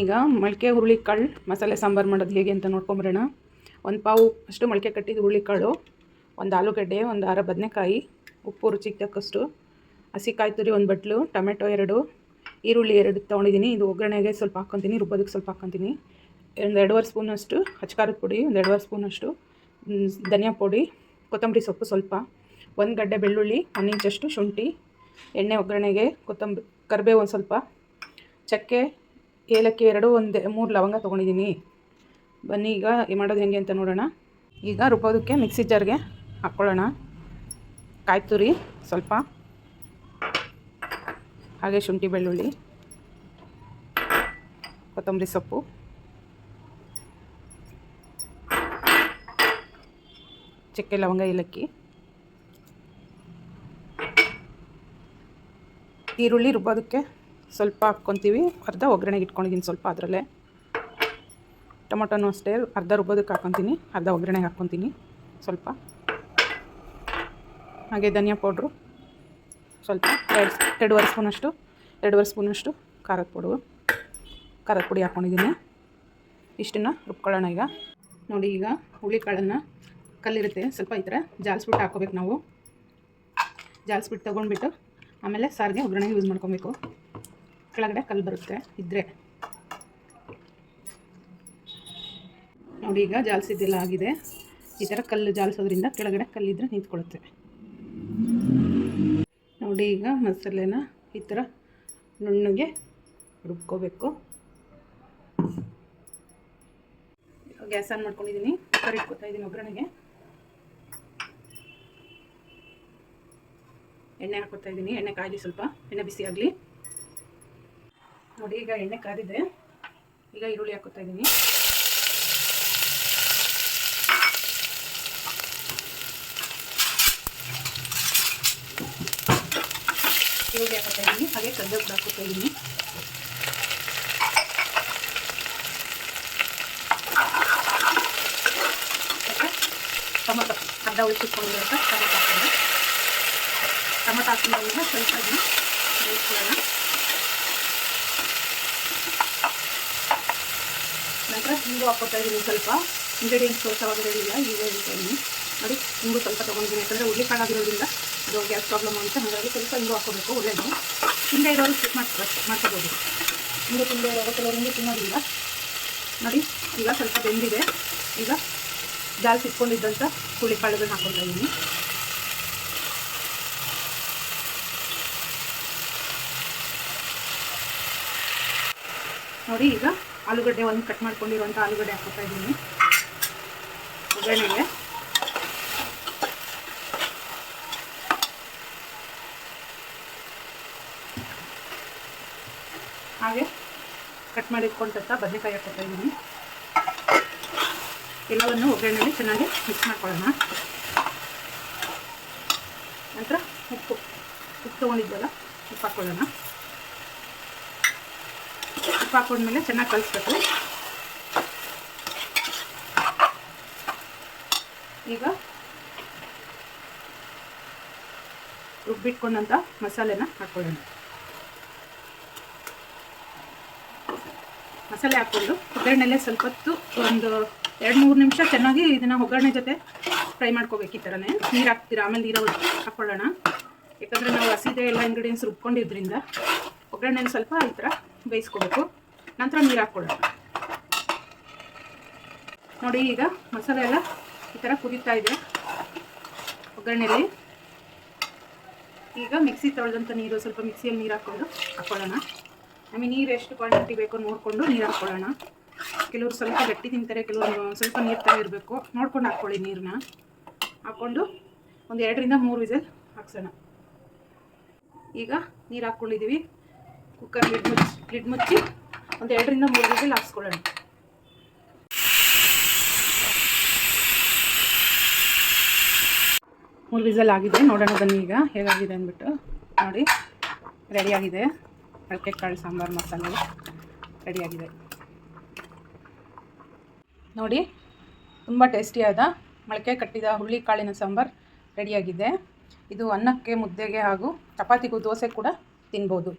ಈಗ ಮೊಳಕೆ ಹುರುಳಿಕಾಳು ಮಸಾಲೆ ಸಾಂಬಾರು ಮಾಡೋದು ಹೇಗೆ ಅಂತ ನೋಡ್ಕೊಂಬರೋಣ. ಒಂದು ಪಾವು ಅಷ್ಟು ಮೊಳಕೆ ಕಟ್ಟಿದ ಹುರುಳಿಕಾಳು, ಒಂದು ಆಲೂಗಡ್ಡೆ, ಒಂದು 6 ಬದನೆಕಾಯಿ, ಉಪ್ಪು ರುಚಿಗೆ ತಕ್ಕಷ್ಟು, ಹಸಿ ಕಾಯಿ ತುರಿ 1 ಬಟ್ಲು, ಟೊಮೆಟೊ 2, ಈರುಳ್ಳಿ 2 ತೊಗೊಂಡಿದ್ದೀನಿ. ಇದು ಒಗ್ಗರಣೆಗೆ ಸ್ವಲ್ಪ ಹಾಕ್ಕೊತೀನಿ, ರುಬ್ಬೋದಕ್ಕೆ ಸ್ವಲ್ಪ ಹಾಕ್ಕೊತೀನಿ. ಒಂದು 2.5 ಸ್ಪೂನಷ್ಟು ಅಚ್ಕಾರದ ಪುಡಿ, ಒಂದು 2.5 ಸ್ಪೂನಷ್ಟು ಧನಿಯಾ ಪುಡಿ, ಕೊತ್ತಂಬರಿ ಸೊಪ್ಪು ಸ್ವಲ್ಪ, 1 ಗಡ್ಡೆ ಬೆಳ್ಳುಳ್ಳಿ, 1 ಇಂಚಷ್ಟು ಶುಂಠಿ, ಎಣ್ಣೆ ಒಗ್ಗರಣೆಗೆ, ಕರಿಬೇವು ಒಂದು ಸ್ವಲ್ಪ, ಚಕ್ಕೆ, ಏಲಕ್ಕಿ 2, 3 ಲವಂಗ ತೊಗೊಂಡಿದ್ದೀನಿ. ಬನ್ನಿ ಈಗ ಮಾಡೋದು ಹೇಗೆ ಅಂತ ನೋಡೋಣ. ಈಗ ರುಬ್ಬೋದಕ್ಕೆ ಮಿಕ್ಸಿ ಜಾರ್ಗೆ ಹಾಕ್ಕೊಳ್ಳೋಣ. ಕಾಯಿ ತುರಿ ಸ್ವಲ್ಪ, ಹಾಗೆ ಶುಂಠಿ ಬೆಳ್ಳುಳ್ಳಿ, ಕೊತ್ತಂಬರಿ ಸೊಪ್ಪು, ಚಕ್ಕೆ ಲವಂಗ ಏಲಕ್ಕಿ, ಈರುಳ್ಳಿ ರುಬ್ಬೋದಕ್ಕೆ ಸ್ವಲ್ಪ ಹಾಕ್ಕೊತೀವಿ, ಅರ್ಧ ಒಗ್ಗರಣೆಗೆ ಇಟ್ಕೊಂಡಿದ್ದೀನಿ ಸ್ವಲ್ಪ ಅದರಲ್ಲೇ. ಟೊಮೊಟೊನೂ ಅಷ್ಟೇ ಅರ್ಧ ರುಬ್ಬೋದಕ್ಕೆ ಹಾಕ್ಕೊತೀನಿ, ಅರ್ಧ ಒಗ್ಗರಣೆಗೆ ಹಾಕ್ಕೊತೀನಿ ಸ್ವಲ್ಪ. ಹಾಗೆ ಧನಿಯಾ ಪೌಡ್ರು ಸ್ವಲ್ಪ, 2.5 ಸ್ಪೂನಷ್ಟು ಖಾರದ ಪುಡಿ ಹಾಕ್ಕೊಂಡಿದ್ದೀನಿ. ಇಷ್ಟನ್ನು ರುಬ್ಕೊಳ್ಳೋಣ. ಈಗ ನೋಡಿ, ಈಗ ಹುರುಳಿಕಾಳನ್ನು ಕಲ್ಲಿರುತ್ತೆ ಸ್ವಲ್ಪ ಈ ಥರ ಜಾಲಿಸ್ಬಿಟ್ಟು ಹಾಕ್ಕೋಬೇಕು ನಾವು. ಜಾಲಿಸ್ಬಿಟ್ಟು ತೊಗೊಂಡ್ಬಿಟ್ಟು ಆಮೇಲೆ ಸಾರಿಗೆ ಒಗ್ಗರಣೆಗೆ ಯೂಸ್ ಮಾಡ್ಕೊಬೇಕು. ಕೆಳಗಡೆ ಕಲ್ಲು ಬರುತ್ತೆ ಇದ್ದರೆ ನೋಡಿ. ಈಗ ಜಾಲಿಸಿದ್ದೆಲ್ಲ ಆಗಿದೆ. ಈ ಥರ ಕಲ್ಲು ಜಾಲಿಸೋದ್ರಿಂದ ಕೆಳಗಡೆ ಕಲ್ಲಿದ್ದರೆ ನಿಂತ್ಕೊಳ್ಳುತ್ತೆ ನೋಡಿ. ಈಗ ಮಸಾಲೆನ ಈ ಥರ ನುಣ್ಣಗೆ ರುಬ್ಕೋಬೇಕು. ಗ್ಯಾಸ್ ಆನ್ ಮಾಡ್ಕೊಂಡಿದ್ದೀನಿ, ಕುಕ್ಕರ್ ಇಟ್ಕೊತಾ ಇದ್ದೀನಿ. ಒಗ್ಗರಣೆಗೆ ಎಣ್ಣೆ ಹಾಕ್ಕೊತಾ ಇದ್ದೀನಿ. ಎಣ್ಣೆ ಕಾಯ್ದು ಸ್ವಲ್ಪ, ಎಣ್ಣೆ ಬಿಸಿ ಆಗಲಿ ನೋಡಿ. ಈಗ ಎಣ್ಣೆ ಕಾದಿದೆ. ಈಗ ಈರುಳ್ಳಿ ಹಾಕ್ಕೊತಾ ಇದ್ದೀನಿ. ಈರುಳ್ಳಿ ಹಾಕ್ಕೊತಾ ಇದ್ದೀನಿ, ಹಾಗೆ ಕರಿಬೇವು ಕೂಡ ಹಾಕ್ಕೊತಾ ಇದ್ದೀನಿ. ಟೊಮೊಟೊ ಅರ್ಧ ಉಳಿಸಿಟ್ಕೊಂಡಿರುವಂಥ ಟೊಮೊಟೊ ಹಾಕ್ಕೊಂಡು, ಟೊಮೊಟೊ ಹಾಕಿದ್ಮೇಲೆ ಸ್ವಲ್ಪ ಇದನ್ನು ಬೇಯಿಸ್ಕೊಳ್ಳೋಣ. ನಂತರ ಹಿಂಗು ಹಾಕ್ಕೊತಾ ಇದ್ದೀನಿ ಸ್ವಲ್ಪ. ಇಂಗ್ರೀಡಿಯೆಂಟ್ಸ್ ತೋರಿಸೋವಾಗ ಹೇಳಿಲ್ಲ, ಈಗ ಹೇಳ್ತಾ ಇದ್ದೀನಿ ನೋಡಿ. ಹಿಂಗು ಸ್ವಲ್ಪ ತೊಗೊಂಡಿದ್ದೀನಿ, ಯಾಕಂದರೆ ಹುರುಳಿಕಾಳು ಆಗಿರೋದ್ರಿಂದ ಅದು ಗ್ಯಾಸ್ ಪ್ರಾಬ್ಲಮ್ ಅಂತ, ಹಾಗಾಗಿ ಸ್ವಲ್ಪ ಹಿಂಗು ಹಾಕ್ಕೋಬೇಕು. ಒಳ್ಳೆಯದು. ಹಿಂದೆ ಇರೋರು ಸ್ಕಿಪ್ ಮಾಡ್ಕೋಬೋದು. ಹಿಂಗು ತಿಂದೆ ಇರೋರು ಕೆಲವರು ಹಿಂಗೆ ತಿನ್ನೋದಿಲ್ಲ ನೋಡಿ. ಈಗ ಸ್ವಲ್ಪ ಬೆಂದಿದೆ. ಈಗ ಜಾಲಿಸಿ ಇಟ್ಕೊಂಡಿದ್ದಂಥ ಹುರುಳಿಕಾಳುಗಳನ್ನ ಹಾಕ್ಕೊತಾ ಇದ್ದೀನಿ. ನೋಡಿ, ಈಗ ಆಲೂಗಡ್ಡೆ ಒಂದು ಕಟ್ ಮಾಡ್ಕೊಂಡಿರುವಂಥ ಆಲೂಗಡ್ಡೆ ಹಾಕ್ಕೊತಾ ಇದ್ದೀನಿ ಒಗ್ಗರಣೆಗೆ. ಹಾಗೆ ಕಟ್ ಮಾಡಿ ಇಟ್ಕೊಂಡಂಥ ಬದನೆಕಾಯಿ ಹಾಕ್ಕೊತಾ ಇದ್ದೀನಿ. ಎಲ್ಲವನ್ನು ಒಗ್ಗರಣೆಯಲ್ಲಿ ಚೆನ್ನಾಗಿ ಮಿಕ್ಸ್ ಮಾಡ್ಕೊಳ್ಳೋಣ. ನಂತರ ಉಪ್ಪು ತೊಗೊಂಡಿದ್ವಲ್ಲ, ಉಪ್ಪು ಹಾಕ್ಕೊಳ್ಳೋಣ. ಉಪ್ಪು ಹಾಕೊಂಡ್ಮೇಲೆ ಚೆನ್ನಾಗಿ ಕಲಿಸ್ಬೇಕು. ಈಗ ರುಬ್ಬಿಟ್ಕೊಂಡಂಥ ಮಸಾಲೆನ ಹಾಕ್ಕೊಳ್ಳೋಣ. ಮಸಾಲೆ ಹಾಕ್ಕೊಂಡು ಒಗ್ಗರಣೆಲ್ಲೇ ಸ್ವಲ್ಪ ಹೊತ್ತು, ಒಂದು 2-3 ನಿಮಿಷ ಚೆನ್ನಾಗಿ ಇದನ್ನು ಒಗ್ಗರಣೆ ಜೊತೆ ಫ್ರೈ ಮಾಡ್ಕೋಬೇಕು. ಈ ಥರನೇ ನೀರು ಹಾಕ್ತೀರಾ, ಆಮೇಲೆ ನೀರು ಹಾಕ್ಕೊಳ್ಳೋಣ. ಯಾಕಂದರೆ ನಾವು ಹಸಿದೆ ಎಲ್ಲ ಇಂಗ್ರೀಡಿಯೆಂಟ್ಸ್ ರುಬ್ಕೊಂಡಿದ್ರಿಂದ ಒಗ್ಗರಣೆಯಲ್ಲಿ ಸ್ವಲ್ಪ ಈ ಥರ ಬೇಯಿಸ್ಕೋಬೇಕು. ನಂತರ ನೀರು ಹಾಕ್ಕೊಳ್ಳೋಣ ನೋಡಿ. ಈಗ ಮಸಾಲೆ ಎಲ್ಲ ಈ ಥರ ಕುದೀತಾ ಇದೆ ಒಗ್ಗರಣೆಯಲ್ಲಿ. ಈಗ ಮಿಕ್ಸಿ ತೊಳೆದಂಥ ನೀರು, ಸ್ವಲ್ಪ ಮಿಕ್ಸಿಯಲ್ಲಿ ನೀರು ಹಾಕ್ಕೊಳ್ಳೋಣ. ನಮಗೆ ನೀರು ಎಷ್ಟು ಕ್ವಾಂಟಿಟಿ ಬೇಕೋ ನೋಡಿಕೊಂಡು ನೀರು ಹಾಕ್ಕೊಳ್ಳೋಣ. ಕೆಲವರು ಸ್ವಲ್ಪ ಗಟ್ಟಿ ತಿಂತಾರೆ, ಕೆಲವರು ಸ್ವಲ್ಪ ನೀರು ಥರ ಇರಬೇಕು, ನೋಡ್ಕೊಂಡು ಹಾಕ್ಕೊಳ್ಳಿ. ನೀರನ್ನ ಹಾಕ್ಕೊಂಡು ಒಂದು 2-3 ವಿಸಲ್ ಹಾಕ್ಸೋಣ. ಈಗ ನೀರು ಹಾಕ್ಕೊಂಡಿದ್ದೀವಿ. ಕುಕ್ಕರ್ ಲಿಡ್ ಮುಚ್ಚಿ ಒಂದು 2-3 ವಿಸಲ್ ಹಾಕ್ಸ್ಕೊಳ್ಳೋಣ. ಮೂರು ವಿಸಲ್ ಆಗಿದೆ. ನೋಡೋಣ ಬನ್ನಿ ಈಗ ಹೇಗಾಗಿದೆ ಅಂದ್ಬಿಟ್ಟು. ನೋಡಿ, ರೆಡಿಯಾಗಿದೆ. ಮೊಳಕೆ ಕಾಳು ಸಾಂಬಾರು ಮಸಾಲೆ ರೆಡಿಯಾಗಿದೆ ನೋಡಿ. ತುಂಬ ಟೇಸ್ಟಿಯಾದ ಮೊಳಕೆ ಕಟ್ಟಿದ ಹುರುಳಿಕಾಳಿನ ಸಾಂಬಾರು ರೆಡಿಯಾಗಿದೆ. ಇದು ಅನ್ನಕ್ಕೆ, ಮುದ್ದೆಗೆ ಹಾಗೂ ಚಪಾತಿಗೂ, ದೋಸೆ ಕೂಡ ತಿನ್ಬೋದು.